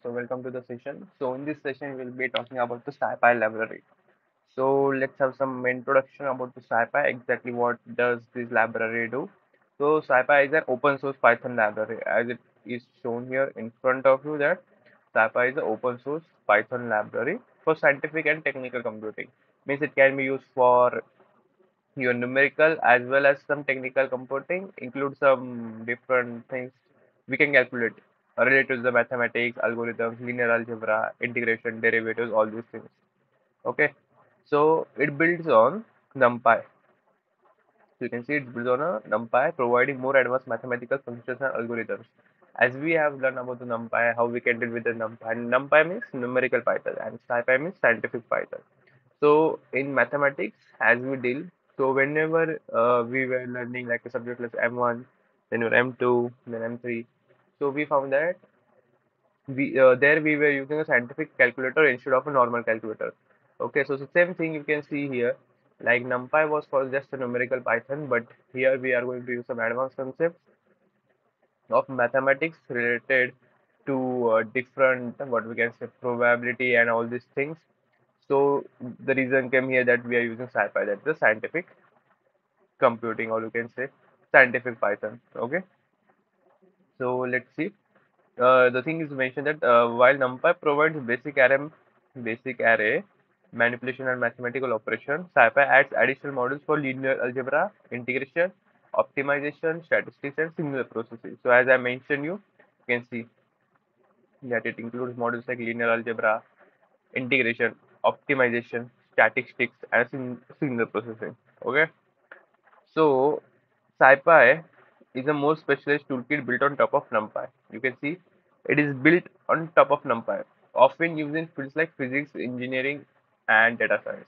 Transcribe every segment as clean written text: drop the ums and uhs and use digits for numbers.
So welcome to the session. So in this session we'll be talking about the SciPy library. So let's have some introduction about the SciPy. Exactly what does this library do? So SciPy is an open source Python library, as it is shown here in front of you. That SciPy is an open source Python library for scientific and technical computing. Means it can be used for your numerical as well as some technical computing, include some different things we can calculate related to the mathematics, algorithms, linear algebra, integration, derivatives, all these things. Okay, so it builds on NumPy. So you can see it builds on a NumPy, providing more advanced mathematical functions and algorithms. As we have learned about the NumPy, how we can deal with the NumPy. NumPy means numerical Python, and SciPy means scientific Python. So in mathematics, as we deal, so whenever we were learning like a subject like M1, then your M2, then M3, so we found that we were using a scientific calculator instead of a normal calculator. Okay, so the same thing you can see here. Like NumPy was for just a numerical Python, but here we are going to use some advanced concepts of mathematics related to different what we can say probability and all these things. So the reason came here that we are using SciPy, that's the scientific computing, or you can say scientific Python. Okay, so let's see. The thing is mentioned that while NumPy provides basic array manipulation and mathematical operation, SciPy adds additional modules for linear algebra, integration, optimization, statistics, and similar processes. So as I mentioned you can see that it includes modules like linear algebra, integration, optimization, statistics, and signal processing. Okay, so SciPy is a more specialized toolkit built on top of NumPy. You can see it is built on top of NumPy, often used in fields like physics, engineering, and data science.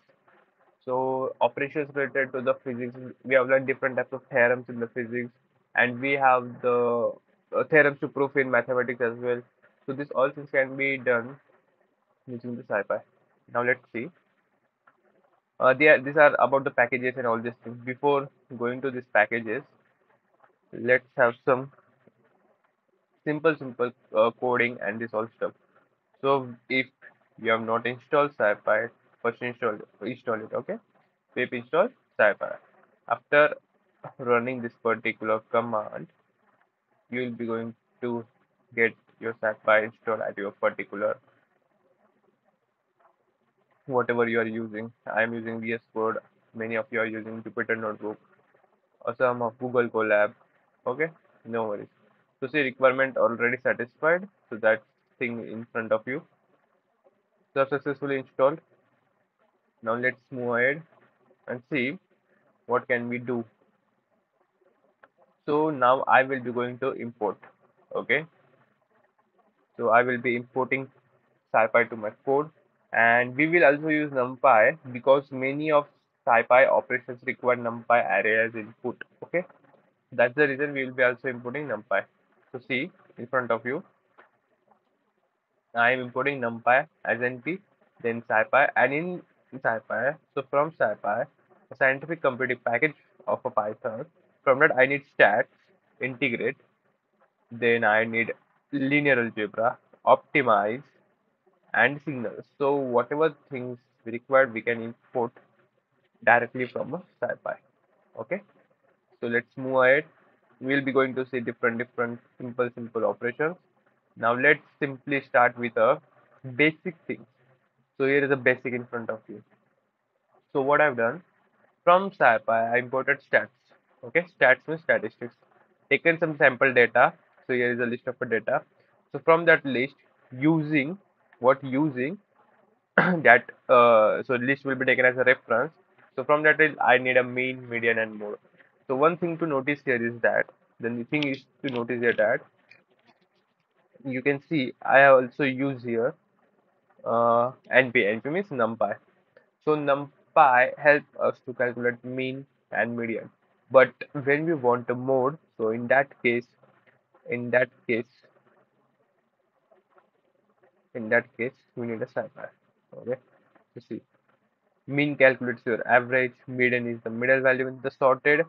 So operations related to the physics, we have learned different types of theorems in the physics, and we have the theorems to prove in mathematics as well. So this all things can be done using the SciPy. Now let's see. These are about the packages and all these things. Before going to these packages, let's have some simple coding and this all stuff. So if you have not installed SciPy, first install it. Okay, pip install SciPy. After running this particular command, you will be going to get your SciPy installed at your particular whatever you are using. I am using VS Code. Many of you are using Jupyter Notebook or some of Google Colab. Okay, no worries. So see requirement already satisfied. So that thing in front of you. So successfully installed. Now let's move ahead and see what can we do. So now I will be going to import. Okay, so I will be importing SciPy to my code, and we will also use NumPy because many of SciPy operations require NumPy array as input. Okay, that's the reason we will be also importing NumPy. So see in front of you, I am importing NumPy as NP, then SciPy, and in SciPy, so from SciPy, a scientific computing package of a Python. From that, I need stats, integrate, then I need linear algebra, optimize, and signals. So whatever things we require, we can import directly from a SciPy. Okay, so let's move ahead. We'll be going to see different simple operations. Now let's simply start with a basic thing. So here is a basic in front of you. So what I've done from SciPy, I imported stats. Okay, stats means statistics. Taken some sample data. So here is a list of the data. So from that list, using using that so list will be taken as a reference. So from that I need a mean, median, and mode. So one thing to notice here is that the thing is to notice here that you can see I also use here NP means NumPy. So NumPy help us to calculate mean and median. But when we want a mode, so in that case, we need a SciPy. Okay, so see, mean calculates your average, median is the middle value in the sorted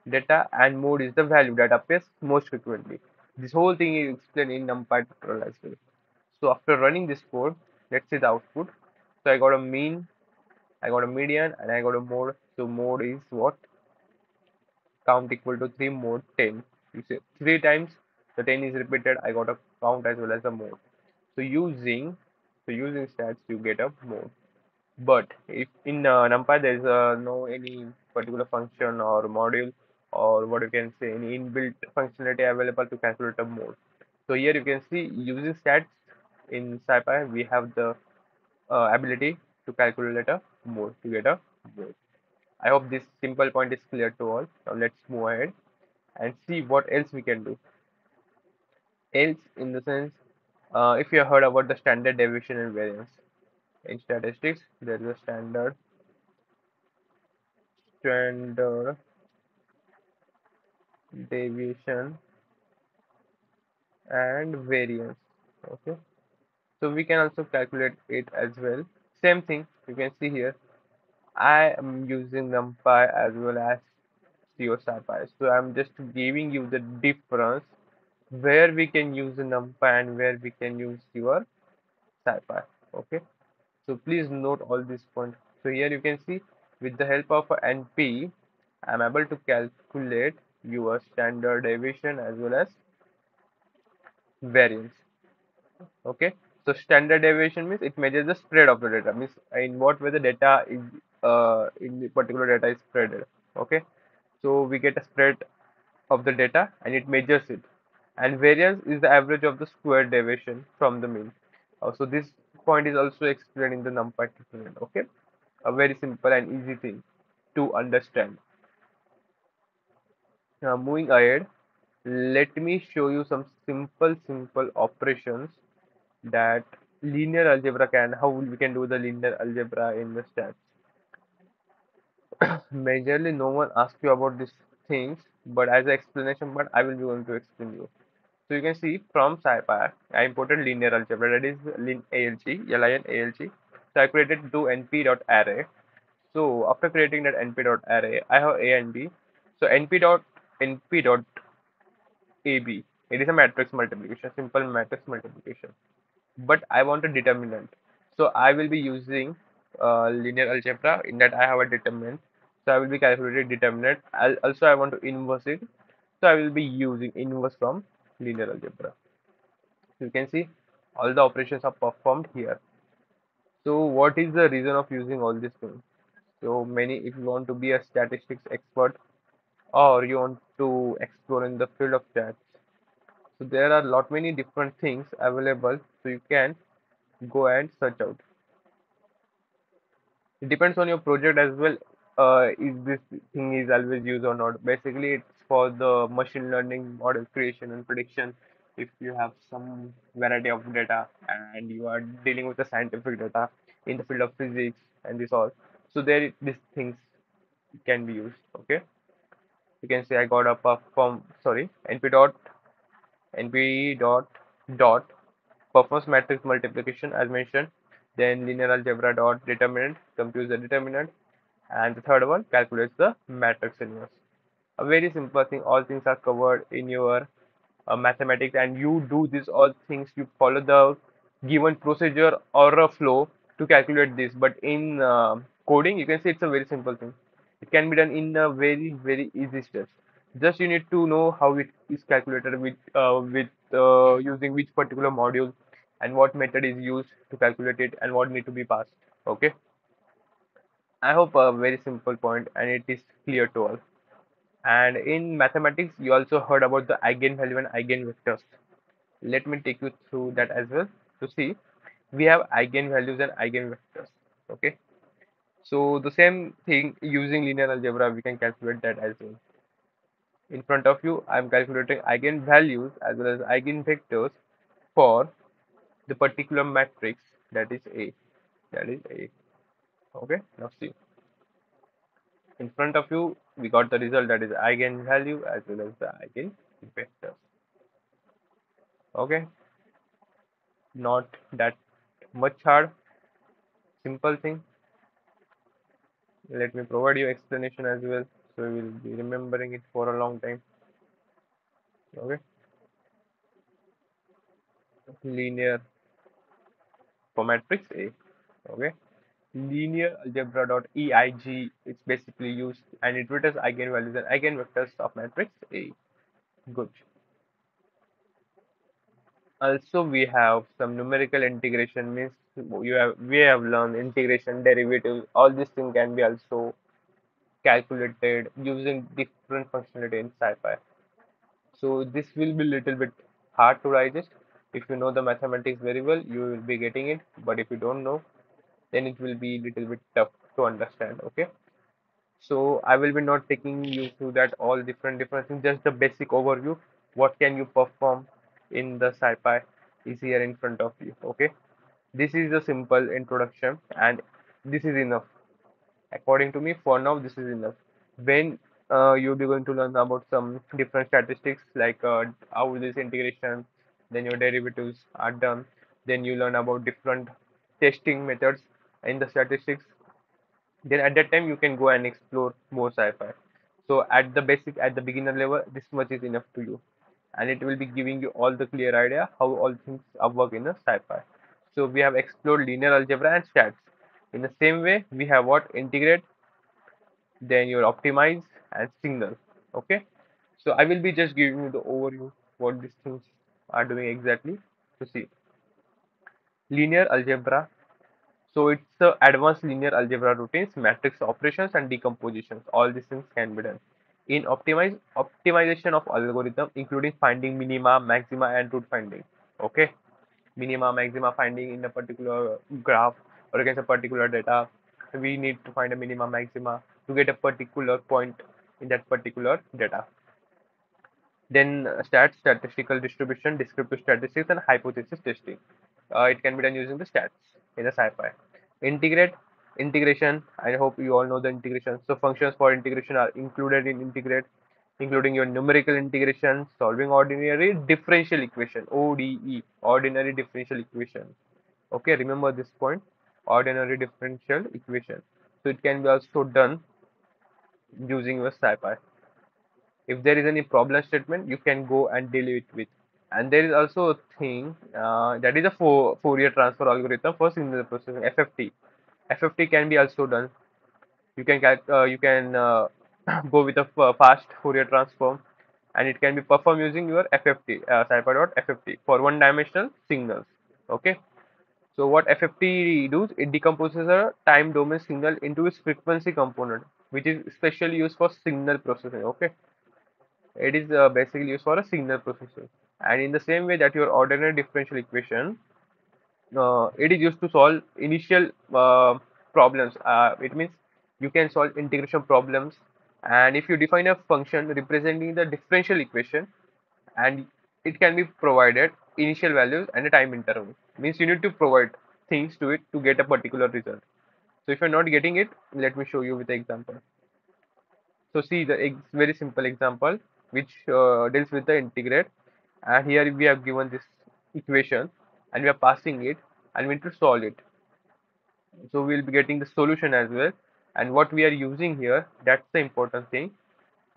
data, and mode is the value that appears most frequently. This whole thing is explained in NumPy tutorial as well. So after running this code, let's see the output. So I got a mean, I got a median, and I got a mode. So mode is what? Count equal to 3 mode 10. You say 3 times the 10 is repeated. I got a count as well as a mode. So using stats you get a mode. But if in NumPy there is no any particular function or module or what you can say any inbuilt functionality available to calculate a mode. So here you can see using stats in SciPy we have the ability to calculate a mode to get a mode. I hope this simple point is clear to all. Now let's move ahead and see what else we can do. Else in the sense if you have heard about the standard deviation and variance in statistics, there is a standard deviation and variance. Okay, so we can also calculate it as well. Same thing you can see here. I am using NumPy as well as your SciPy. So I'm just giving you the difference where we can use the NumPy and where we can use your SciPy. Okay, so please note all these points. So here you can see with the help of NP, I'm able to calculate your standard deviation as well as variance. Okay, so standard deviation means it measures the spread of the data, means in what way the data is in the particular data is spreaded. Okay, so we get a spread of the data and it measures it, and variance is the average of the square deviation from the mean. So this point is also explained in the NumPy tutorial. Okay, a very simple and easy thing to understand. Now moving ahead, let me show you some simple operations that linear algebra can, how we can do the linear algebra in the stats. Majorly no one asked you about these things, but as an explanation, but I will be going to explain you. So you can see from SciPy, I imported linear algebra, that is lin alg. So I created two np.array. So after creating that np.array, I have a and b. So np.ab, it is a matrix multiplication, simple matrix multiplication. But I want a determinant. So I will be using linear algebra in that I have a determinant. So I will be calculating determinant. Also I want to inverse it. So I will be using inverse from linear algebra. You can see all the operations are performed here. So what is the reason of using all these things? So many, if you want to be a statistics expert or you want to explore in the field of stats, so there are lot many different things available. So you can go and search out. It depends on your project as well. Is this thing is always used or not? Basically, it's for the machine learning model creation and prediction. If you have some variety of data and you are dealing with the scientific data in the field of physics and this all, so there these things can be used. Okay, you can say I got a perform sorry np dot performs matrix multiplication as mentioned. Then linear algebra dot determinant computes the determinant, and the third one calculates the matrix inverse. A very simple thing. All things are covered in your mathematics, and you do this all things. You follow the given procedure or a flow to calculate this. But in coding, you can say it's a very simple thing. It can be done in a very easy steps. Just you need to know how it is calculated with using which particular module and what method is used to calculate it and what need to be passed. Okay, I hope a very simple point and it is clear to all. And in mathematics, you also heard about the eigenvalue and eigenvectors. Let me take you through that as well to see. We have eigenvalues and eigenvectors. Okay, so the same thing using linear algebra, we can calculate that as well. In front of you, I am calculating eigenvalues as well as eigenvectors for the particular matrix that is A. That is A. Okay, now see. In front of you, we got the result that is eigenvalue as well as the eigenvectors. Okay, not that much hard, simple thing. Let me provide you explanation as well, so you will be remembering it for a long time. Okay, linear for matrix A. Okay. Linear algebra dot EIG is basically used and it returns eigenvalues and eigenvectors of matrix A. Good. Also, we have some numerical integration means we have learned integration, derivatives. All these things can be also calculated using different functionality in SciPy. So this will be little bit hard to digest. If you know the mathematics very well, you will be getting it. But if you don't know, then it will be little bit tough to understand. Okay. So I will be not taking you through that all different things, just the basic overview. What can you perform in the SciPy is here in front of you. Okay. This is a simple introduction and this is enough. According to me, for now, this is enough. When you'll be going to learn about some different statistics like how this integration, then your derivatives are done, then you learn about different testing methods in the statistics, then at that time you can go and explore more sci-fi. So at the basic, at the beginner level, this much is enough to you, and it will be giving you all the clear idea how all things are work in a sci-fi. So we have explored linear algebra and stats. In the same way, we have what integrate, then your optimize and signal. Okay. So I will be just giving you the overview what these things are doing exactly. To see linear algebra. So it's advanced linear algebra routines, matrix operations, and decompositions. All these things can be done. In optimization of algorithm, including finding minima, maxima, and root finding. Okay, minima, maxima finding in a particular graph or against a particular data. We need to find a minima, maxima to get a particular point in that particular data. Then statistical distribution, descriptive statistics, and hypothesis testing. It can be done using the stats in the SciPy. Integrate, integration. I hope you all know the integration. So functions for integration are included in integrate, including your numerical integration, solving ordinary differential equation (ODE), ordinary differential equation. Okay, remember this point, ordinary differential equation. So it can be also done using your SciPy. If there is any problem statement, you can go and deal it with. And there is also a thing that is a Fourier transfer algorithm for signal processing (FFT). FFT can be also done. You can go with a fast Fourier transform, and it can be performed using your FFT SciPy.FFT for one-dimensional signals. Okay. So what FFT does, it decomposes a time domain signal into its frequency component, which is specially used for signal processing. Okay, it is basically used for a signal processing. And in the same way that your ordinary differential equation, it is used to solve initial problems. It means you can solve integration problems. And if you define a function representing the differential equation, and it can be provided initial values and a time interval. Means you need to provide things to it to get a particular result. So if you're not getting it, let me show you with the example. So see the very simple example which deals with the integrate, and here we have given this equation and we are passing it and we need to solve it. So we'll be getting the solution as well, and what we are using here, that's the important thing,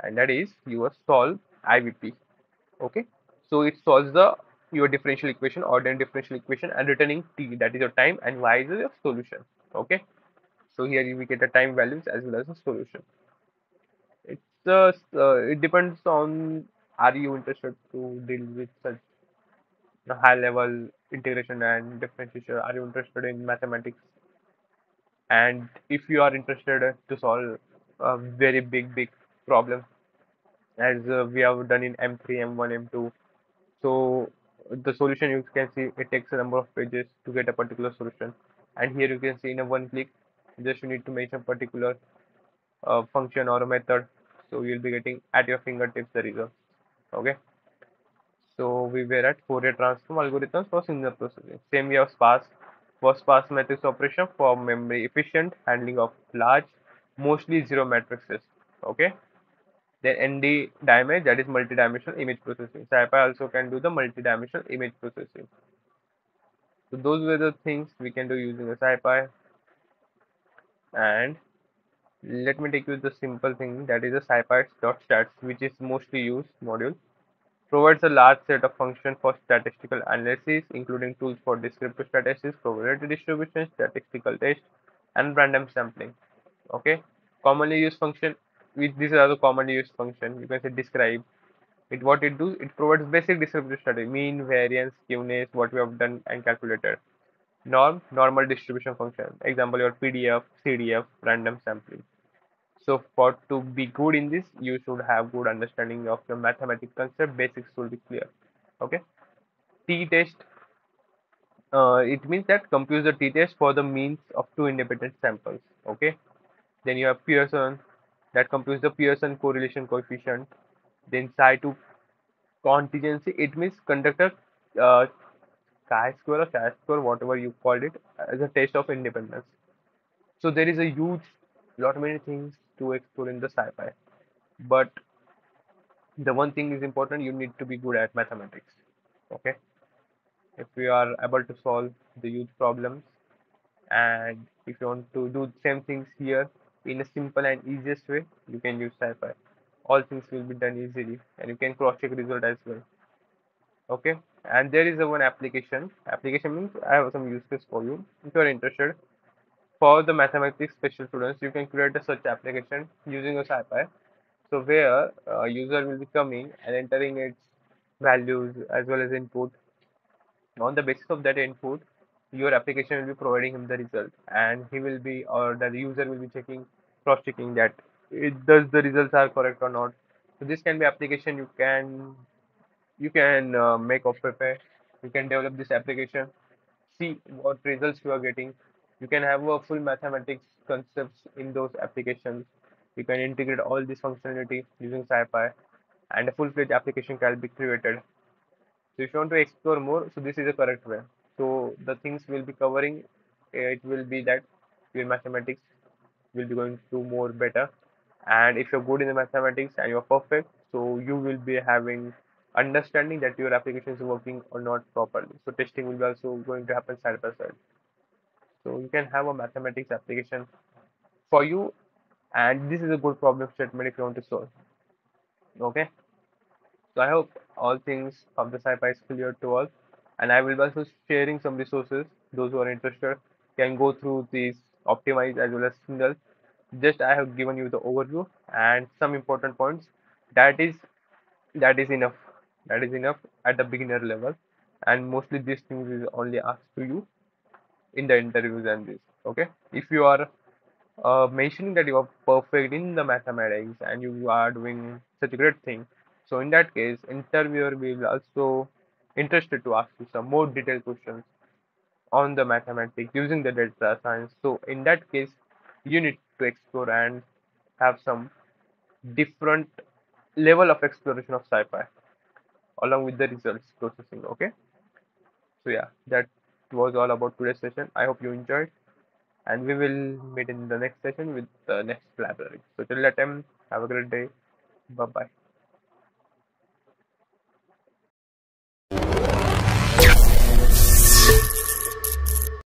and that is your solve IVP. Okay, so it solves the your differential equation, ordinary differential equation, and returning t, that is your time, and y is your solution. Okay, so here you will get the time values as well as the solution. It depends on, are you interested to deal with such a high level integration and differentiation? Are you interested in mathematics? And if you are interested to solve a very big problem, as we have done in M3, M1, M2, so the solution, you can see it takes a number of pages to get a particular solution. And here you can see in a one click, just you need to mention particular function or a method, so you'll be getting at your fingertips the result. Okay, so we were at Fourier transform algorithms for signal processing. Same we have sparse, first sparse matrix operation for memory efficient handling of large, mostly zero matrices. Okay, then ND image, that is multi-dimensional image processing. SciPy also can do the multi-dimensional image processing. So those were the things we can do using a SciPy. And let me take you the simple thing, that is a SciPy.stats, which is mostly used module. Provides a large set of functions for statistical analysis, including tools for descriptive statistics, probability distribution, statistical tests, and random sampling. Okay, commonly used function. With these are the commonly used function. You can say describe. It what it do? It provides basic descriptive strategy, mean, variance, skewness, what we have done and calculated. Norm, normal distribution function. Example, your PDF, CDF, random sampling. So for to be good in this, you should have good understanding of the mathematical concept. Basics should be clear. Okay. T-test. It means that computes the t-test for the means of two independent samples. Okay. Then you have Pearson that computes the Pearson correlation coefficient. Then Psi2 contingency. It means conduct a chi-square or chi-square, whatever you called it, as a test of independence. So there is a huge, lot many things to explore in the sci-fi. But the one thing is important, you need to be good at mathematics. Okay, if you are able to solve the huge problems, and if you want to do the same things here in a simple and easiest way, you can use sci-fi. All things will be done easily, and you can cross-check result as well. Okay, and there is a one application. Application means I have some use case for you. If you are interested, for the mathematics special students, you can create a such application using a SciPy. So where user will be coming and entering its values as well as input. On the basis of that input, your application will be providing him the result, and he will be or the user will be checking, cross-checking that it does the results are correct or not. So this can be application you can make or prepare. You can develop this application, see what results you are getting. You can have a full mathematics concepts in those applications. You can integrate all this functionality using SciPy, and a full-fledged application can be created. So if you want to explore more, so this is the correct way. So the things we'll be covering, it will be that your mathematics will be going to more better. And if you're good in the mathematics and you're perfect, so you will be having understanding that your application is working or not properly. So testing will be also going to happen side by side. So you can have a mathematics application for you, and this is a good problem statement if you want to solve. Okay. So I hope all things of the SciPy is clear to all, and I will be also sharing some resources. Those who are interested can go through these optimized as well as singles. Just I have given you the overview and some important points. That is that is enough. That is enough at the beginner level, and mostly these things is only asked to you in the interviews and this. Okay, if you are mentioning that you are perfect in the mathematics and you are doing such a great thing. So in that case, interviewer will also interested to ask you some more detailed questions on the mathematics using the data science. So in that case, you need to explore and have some different level of exploration of sci-fi along with the results processing. Okay. So yeah, that was all about today's session. I hope you enjoyed, and we will meet in the next session with the next library. So till that time, have a great day. Bye bye.